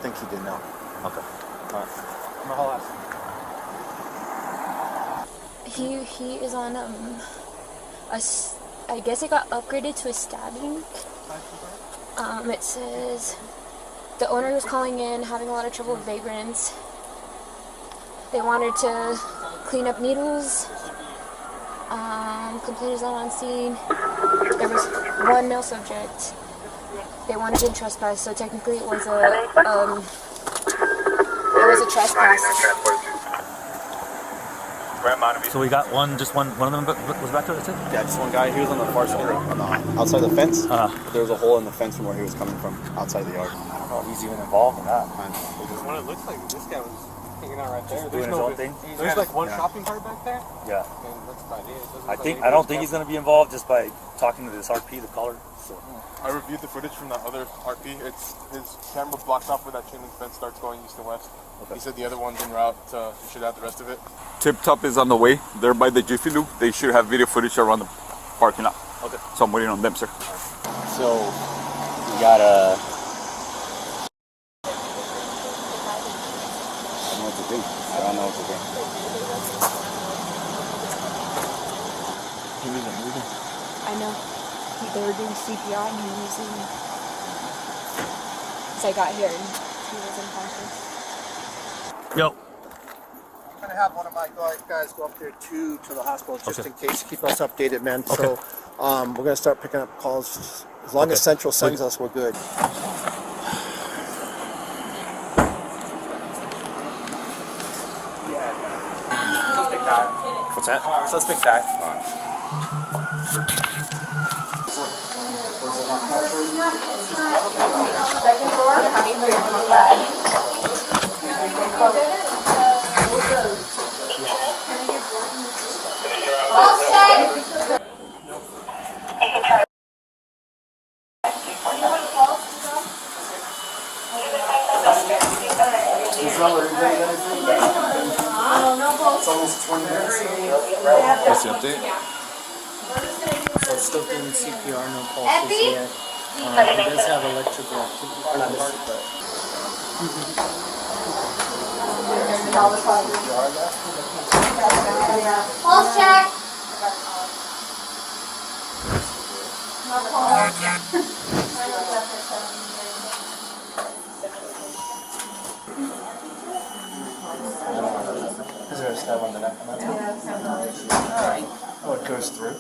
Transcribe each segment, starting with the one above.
think he did know. Okay. All right. My whole ass. He is on I guess it got upgraded to a stabbing. It says the owner was calling in, having a lot of trouble with vagrants. They wanted to clean up needles. Complaint is not on scene. There was one male subject. They wanted to trespass, so technically it was a trespass. So we got one of them was back there, that's it? Yeah, just one guy. He was on the far side, on the outside the fence. There was a hole in the fence from where he was coming from, outside the yard. I don't know if he's even involved in that. What it looks like, this guy was hanging out right there. Doing his own thing? There's like one shopping cart back there. Yeah. And that's about it. I don't think he's going to be involved just by talking to this RP, the caller. So. I reviewed the footage from that other RP. His camera blocks off where that chain link fence starts going east and west. Okay. He said the other one's en route. You should have the rest of it. Tip Top is on the way. They're by the Jiffy Lube. They should have video footage around the parking lot. Okay. So I'm waiting on them, sir. So we got a. I don't know what to do. He wasn't moving. I know. They were doing CPR and he was in. So I got here and he was unconscious. Yo. I'm gonna have one of my guys go up there to the hospital just in case. Keep us updated, man. Okay. So we're gonna start picking up calls. As long as Central sends us, we're good. What's that? Suspect died. Second floor, honey, for your It's almost 20 minutes. What's the update? I'm still doing CPR, no pulses yet. He does have electrical activity. Pulse check. Is there a stab on the neck? Oh, it goes through?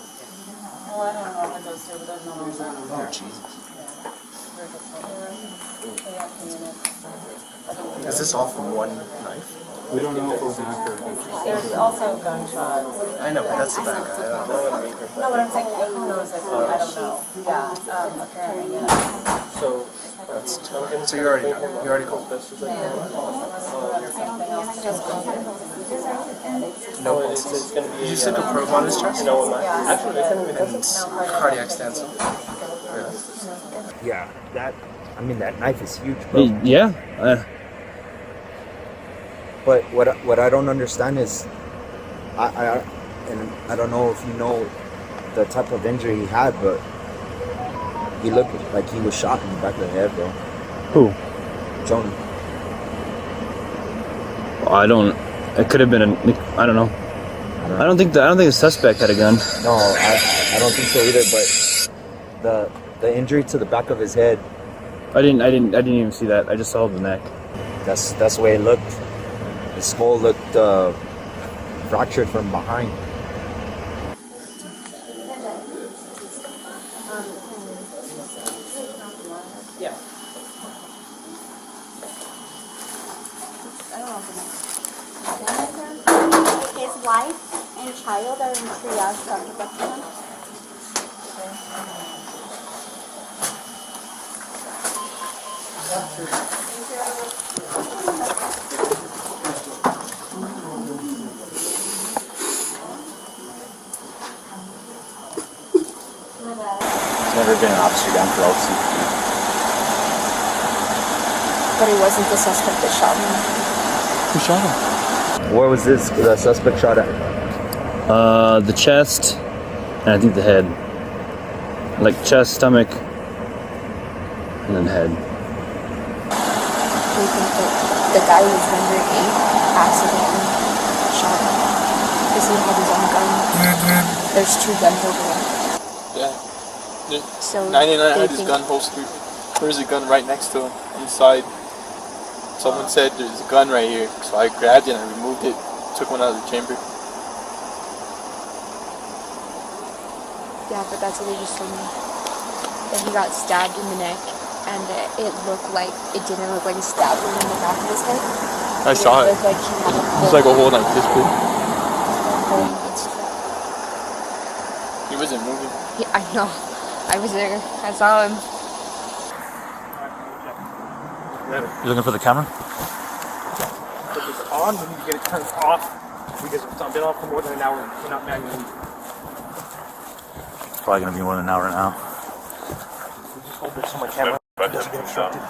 Well, I don't know if it goes through, but there's no more. Oh, Jesus. Is this all from one knife? We don't know if it was an after. There's also gunshots. I know, but that's the bad guy. I don't know. No, what I'm saying, who knows if, I don't know. Yeah, apparently, yeah. So you already called this? No pulses. Did you stick a probe on his chest? No, actually, and cardiac stance. Yeah, that knife is huge, bro. Yeah. But what I don't understand is, I don't know if you know the type of injury he had, but he looked like he was shot in the back of the head, bro. Who? Jonah. It could have been I don't know. I don't think the suspect had a gun. No, I don't think so either. But the injury to the back of his head. I didn't even see that. I just saw the neck. That's the way it looked. His skull looked fractured from behind. Yeah. His wife and child are in triage, Dr. Buckingham. Never been an officer down for LC. But he wasn't the suspect that shot him. Who shot him? Where was the suspect shot at? The chest, and I think the head. Like chest, stomach, and then head. We think that the guy who was rendering aid accidentally shot him because he had his own gun. There's 2 guns over there. Yeah. So 99 they had his think- gun holstered. There's a gun right next to him inside. Someone said there's a gun right here, so I grabbed it and I removed it, took one out of the chamber. Yeah, but that's what they just told me. That he got stabbed in the neck, and it didn't look like a stab wound in the back of his head. I saw it. It looked like he had a It's like a hole like this big. hole in his throat. He wasn't moving. I know. I was there. I saw him. You looking for the camera? If it's on, we need to get it turned off because it's been on for more than an hour. We're not manually. It's probably gonna be more than an hour now. We just hope that my camera doesn't get obstructed.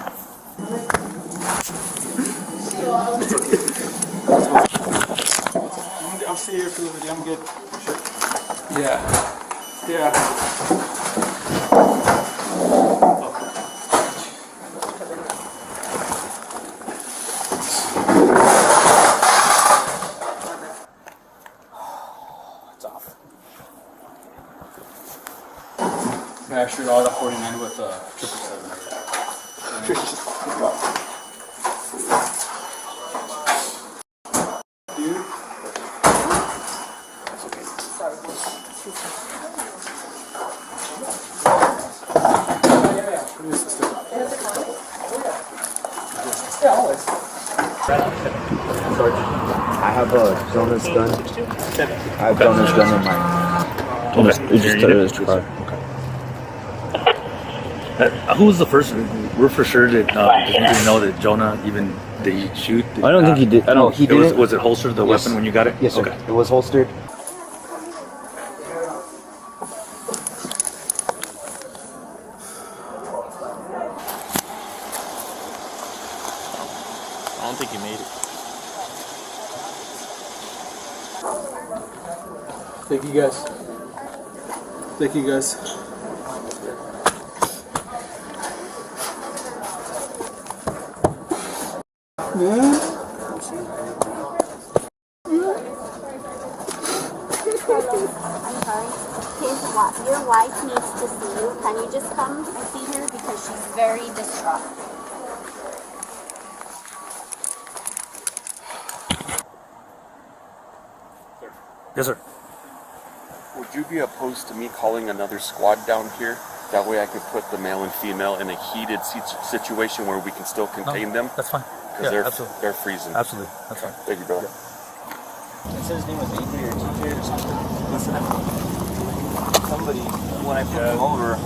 I'll stay here for the video. I'm good. Sure. Yeah. Yeah. I shoot all the 49 with 777. I have a Jonas gun. I have Jonas gun in mine. You just took his car. Who was the first? We're for sure that didn't know that Jonah even did he shoot? I don't think he did. I don't. He Was, didn't. was it holstered the weapon when you got it? Yes, sir. Okay. It was holstered. I don't think he made it. Thank you guys. Thank you guys. I'm sorry. Your wife needs to see you. Can you just come and see her because she's very distraught. Yes, sir. Would you be opposed to me calling another squad down here? That way I could put the male and female in a heated situation where we can still contain them? That's fine. Because Yeah, absolutely. they're freezing. Absolutely. That's fine. Thank you, brother. It said his name was AJ or TJ or something. Somebody, when I put them over,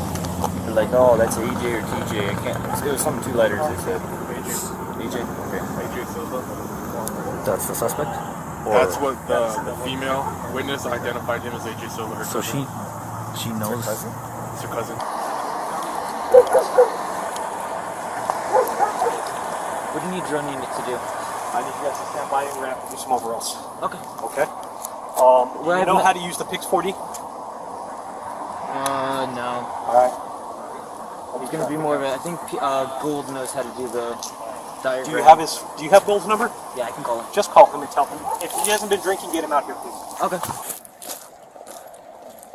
they're like, oh, that's AJ or TJ. I can't. It was something 2 letters. They said AJ. Okay. AJ Silva. That's the suspect. That's what the female witness identified him as AJ Silva. Her So cousin. she knows. It's her cousin. What do you need drone unit to do? I need you guys to stand by and we're going to have to do some overalls. Okay. Okay? You know how to use the Pix 4D? No. Alright. He's gonna be more of a. I think Gould knows how to do the diagram. Do you have Gold's number? Yeah, I can call him. Just call him and tell him. If he hasn't been drinking, get him out here, please. Okay.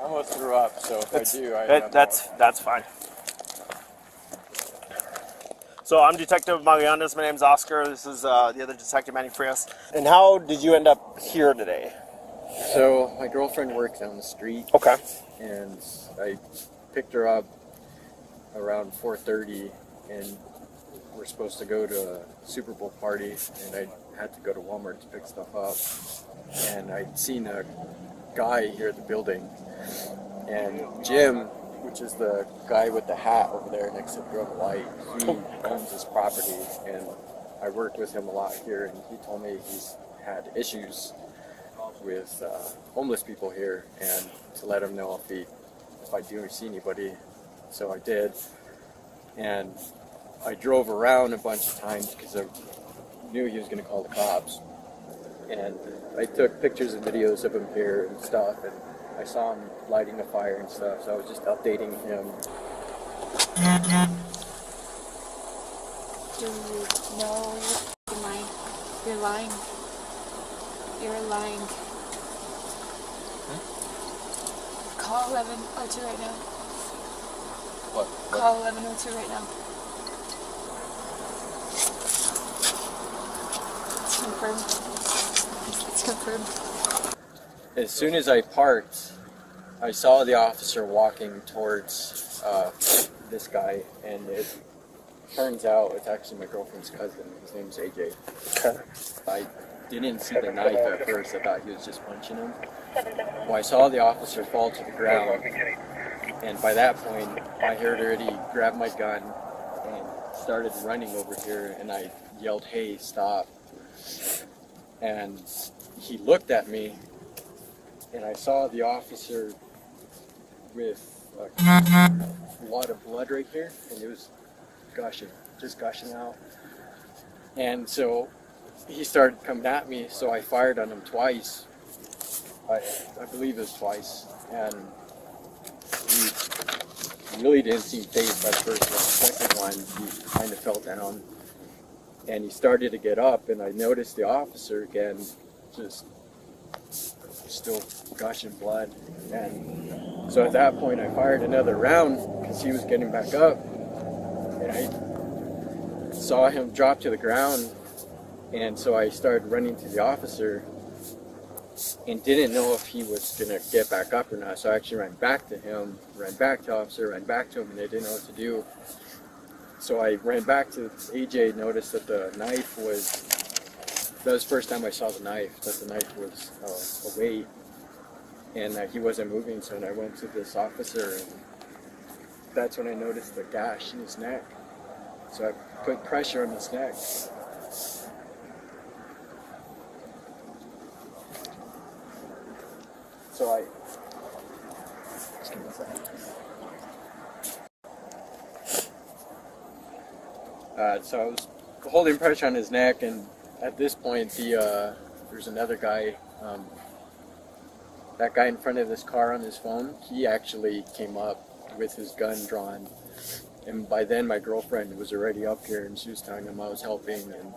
I almost threw up, so if I do, That's fine. So I'm Detective Magallanes. My name's Oscar. This is the other detective, Manny Frias. And how did you end up here today? So my girlfriend works down the street. Okay. And I picked her up around 4:30, and we're supposed to go to a Super Bowl party, and I had to go to Walmart to pick stuff up. And I'd seen a guy here at the building, and Jim, which is the guy with the hat over there next to the Grove Light, he owns this property, and I worked with him a lot here, and he told me he's had issues with homeless people here, and to let him know if I do see anybody. So I did, and I drove around a bunch of times because I knew he was going to call the cops, and I took pictures and videos of him here and stuff, and I saw him lighting a fire and stuff, so I was just updating him. Do No, you're lying. You're lying. You're lying. Call 1102 right now. What? Call 1102 right now. It's confirmed. It's confirmed. As soon as I parked, I saw the officer walking towards this guy, and it turns out it's actually my girlfriend's cousin. His name's AJ. I didn't see the knife at first. I thought he was just punching him. Well, I saw the officer fall to the ground, and by that point, I heard already grab my gun and started running over here, and I yelled, "Hey, stop!" And he looked at me, and I saw the officer with a lot of blood right here, and it was gushing, just gushing out. And so he started coming at me, so I fired on him twice. I believe it was twice, and he really didn't seem phased by the first one. The second one, he kind of fell down, and he started to get up, and I noticed the officer again, just still gushing blood. And so at that point, I fired another round because he was getting back up, and I saw him drop to the ground, and so I started running to the officer and didn't know if he was going to get back up or not. So I actually ran back to him, ran back to the officer, ran back to him, and I didn't know what to do. So I ran back to AJ, noticed that the knife was, that was the first time I saw the knife, that the knife was away, and he wasn't moving. So then I went to this officer, and that's when I noticed the gash in his neck. So I put pressure on his neck. So so I was holding pressure on his neck, and at this point, there's another guy, that guy in front of this car on his phone, he actually came up with his gun drawn, and by then my girlfriend was already up here, and she was telling him I was helping, and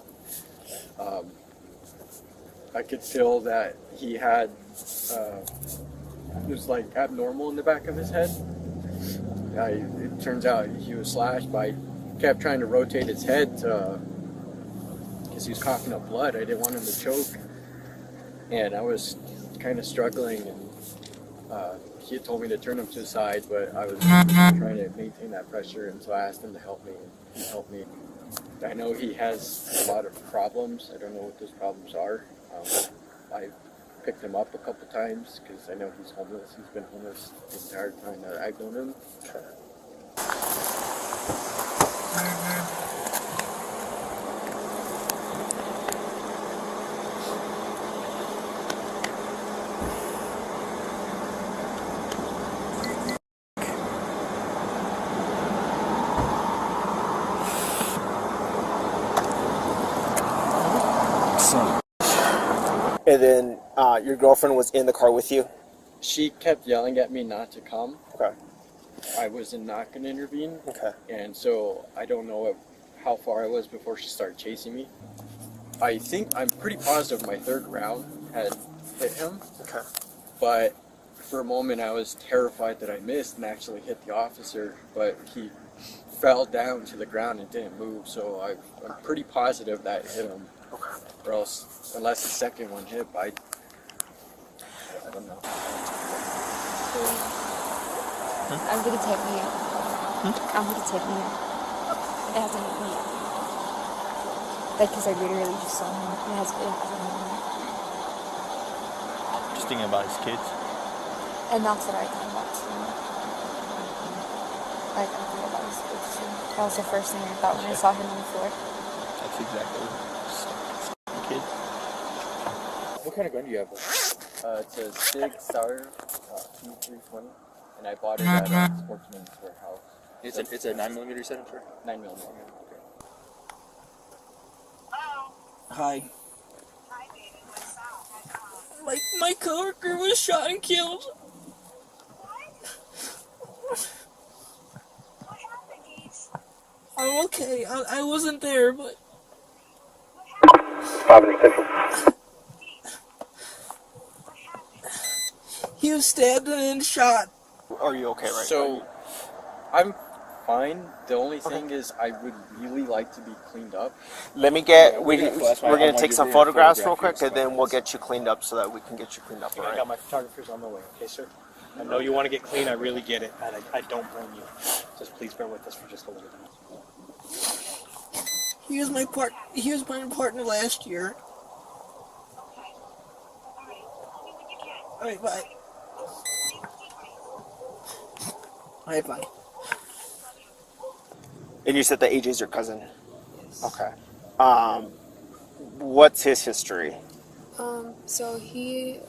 I could feel that he had, it was like abnormal in the back of his head. It turns out he was slashed, but I kept trying to rotate his head because he was coughing up blood. I didn't want him to choke, and I was kind of struggling, and he had told me to turn him to the side, but I was trying to maintain that pressure, and so I asked him to help me, and he helped me. I know he has a lot of problems. I don't know what those problems are. I picked him up a couple times because I know he's homeless. He's been homeless the entire time that I've known him. And then your girlfriend was in the car with you? She kept yelling at me not to come. Okay. I was not going to intervene. Okay. And so I don't know how far I was before she started chasing me. I'm pretty positive my third round had hit him. Okay. But for a moment I was terrified that I missed and actually hit the officer, but he fell down to the ground and didn't move, so I'm pretty positive that hit him. Okay. Or else, unless the second one hit, I don't know. I'm gonna take me out. I'm gonna take me out. It hasn't hit me yet. Like, because I literally just saw him. It hasn't hit me yet. Just thinking about his kids. And that's what I thought about too. Like, I thought about his kids too. That was the first thing I thought when I saw him on the floor. That's exactly kid. What kind of gun do you have? It's a Sig Sauer P320, and I bought it at a Sportsman's Warehouse. It's a 9mm senator? 9mm. Okay. Hi. My coworker was shot and killed. I'm okay. I wasn't there, but He was stabbed and shot. Are you okay right So, I'm fine. The only thing is, I would really like to be cleaned up. Let me get. We're gonna take some photographs real quick, and then we'll get you cleaned up so that we can get you cleaned up. I got my photographers on the way. Okay, sir. I know you want to get clean. I really get it, and I don't blame you. Just please bear with us for just a little bit. He was my partner last year. Alright, bye. Alright, bye. And you said that AJ's your cousin. Yes. Okay. What's his history? So he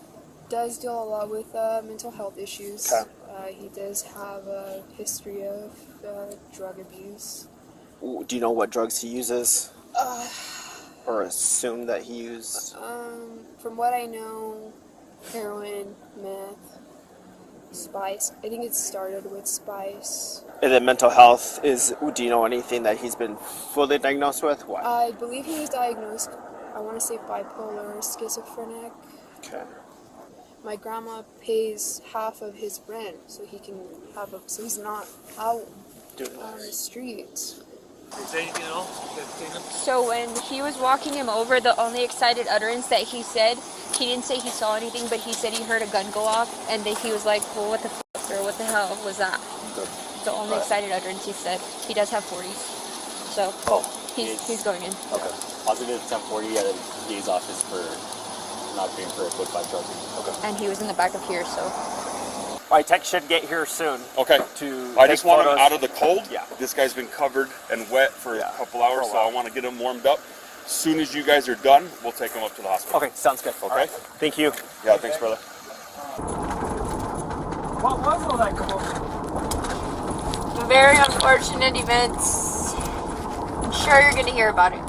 does deal a lot with mental health issues. Okay. He does have a history of drug abuse. Do you know what drugs he uses? Or assume that he used? From what I know, heroin, meth, spice. I think it started with spice. And then mental health is. Do you know anything that he's been fully diagnosed with? What? I believe he was diagnosed, I want to say bipolar or schizophrenic. Okay. My grandma pays half of his rent so he can have a, so he's not out on the streets. So when he was walking him over, the only excited utterance that he said, he didn't say he saw anything, but he said he heard a gun go off, and then he was like, well, what the fuck, or what the hell was that? The only excited utterance he said. He does have 40s. So he's going in. Okay. Positive 1040 at a DA's office for not paying for a code 5 truck. Okay. And he was in the back of here, so. My tech should get here soon. Okay. I just want him out of the cold. Yeah. This guy's been covered and wet for a couple hours, so I want to get him warmed up. As soon as you guys are done, we'll take him up to the hospital. Okay, sounds good. Okay. Right. Thank you. Yeah, thanks, brother. What was all that commotion? Very unfortunate events. I'm sure you're going to hear about it.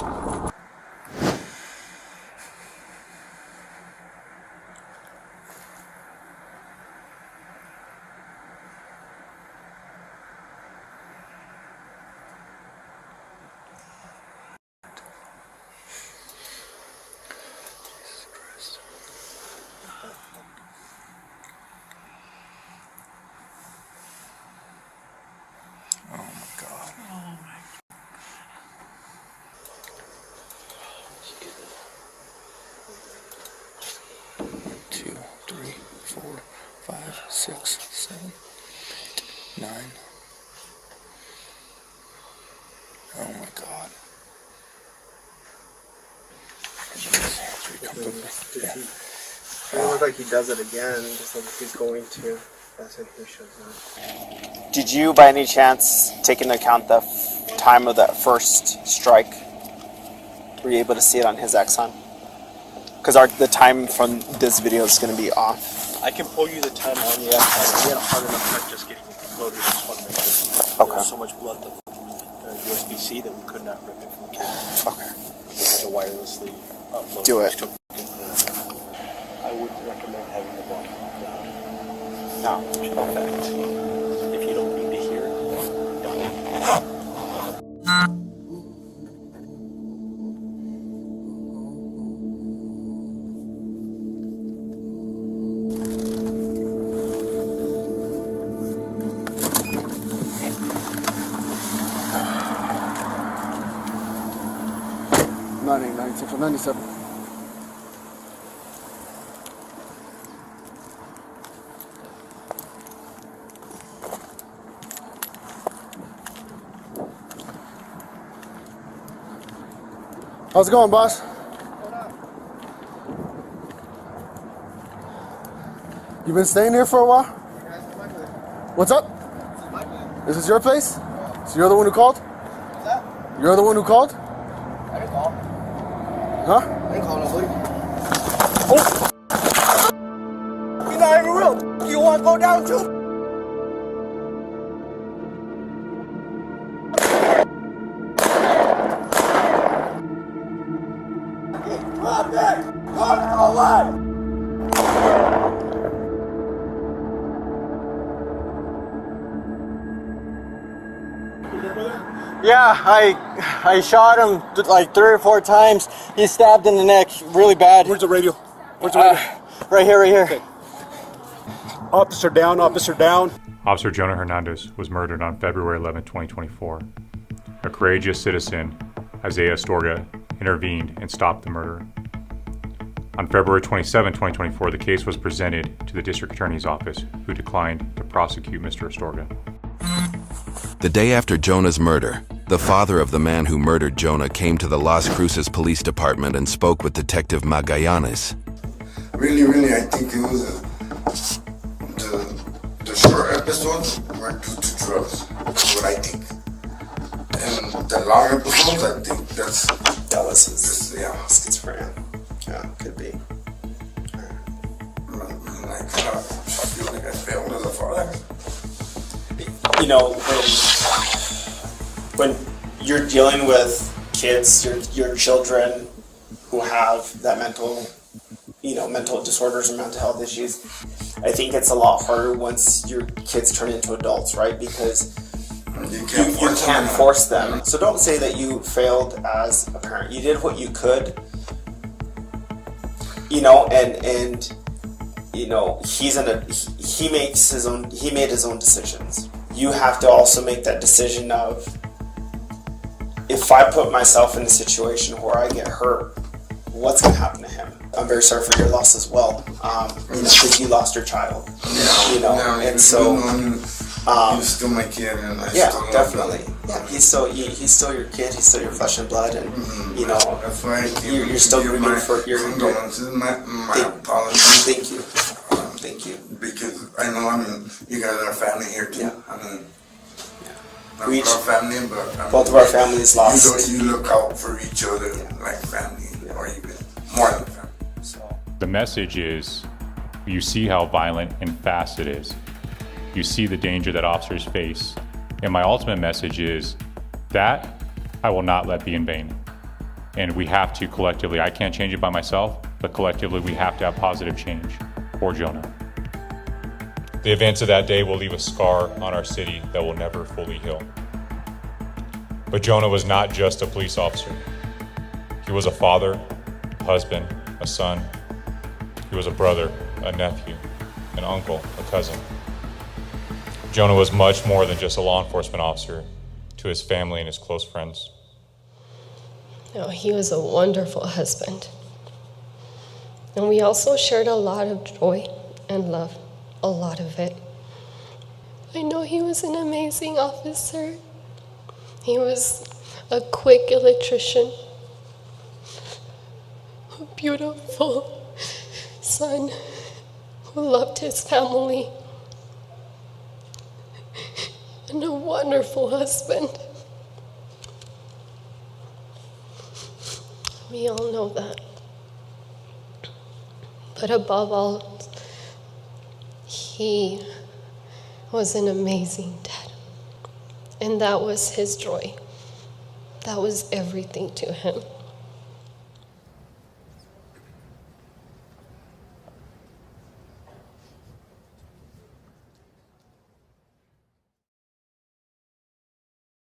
It looks like he does it again, just like he's going to. That's when he shows up. Did you, by any chance, take into account the time of that first strike? Were you able to see it on his Exxon? Because the time from this video is going to be off. I can pull you the time on the Exxon. We had a hard enough time just getting it loaded. I just want to make sure. There was so much blood that USB-C that we could not rip it from the cable. Okay. We had to wirelessly upload. Do it. I would recommend having the volume down. No. In fact, if you don't need to hear it, don't. Central 97. How's it going, boss? You been staying here for a while? What's up? This is your place? So you're the one who called? What's that? You're the one who called? I didn't call. Huh? I didn't call nobody. Oh! You're not even real. You want to go down too? Drop it! Call it all live! Yeah, I shot him like 3 or 4 times. He's stabbed in the neck really bad. Where's the radio? Where's the radio? Right here, right here. Okay. Officer down, officer down. Officer Jonah Hernandez was murdered on February 11, 2024. A courageous citizen, Isaiah Astorga, intervened and stopped the murder. On February 27, 2024, the case was presented to the District Attorney's Office, who declined to prosecute Mr. Astorga. The day after Jonah's murder, the father of the man who murdered Jonah came to the Las Cruces Police Department and spoke with Detective Magallanes. Really, I think it was the short episodes were due to drugs. That's what I think. And the long episodes, I think that was his schizophrenia. Yeah, could be. I feel like I failed as a father. You know, when you're dealing with kids, your children who have that mental disorders or mental health issues, I think it's a lot harder once your kids turn into adults, right? Because you can't force them. So don't say that you failed as a parent. You did what you could, and he made his own decisions. You have to also make that decision of, if I put myself in a situation where I get hurt, what's going to happen to him? I'm very sorry for your loss as well, because you lost your child. And so he's still my kid, and I still definitely. Yeah, he's still your kid. He's still your flesh and blood, and that's why you're still rooting for your condolences. My apologies. Thank you. Thank you. Because I know, you guys are family here too. Yeah. Not our family, but both of our families lost. You look out for each other like family, or even more than family. The message is, you see how violent and fast it is. You see the danger that officers face. And my ultimate message is that I will not let be in vain. And we have to collectively, I can't change it by myself, but collectively we have to have positive change for Jonah. The events of that day will leave a scar on our city that will never fully heal. But Jonah was not just a police officer. He was a father, a husband, a son. He was a brother, a nephew, an uncle, a cousin. Jonah was much more than just a law enforcement officer to his family and his close friends. No, he was a wonderful husband. And we also shared a lot of joy and love, a lot of it. I know he was an amazing officer. He was a quick electrician, a beautiful son who loved his family, and a wonderful husband. We all know that. But above all, he was an amazing dad. And that was his joy. That was everything to him.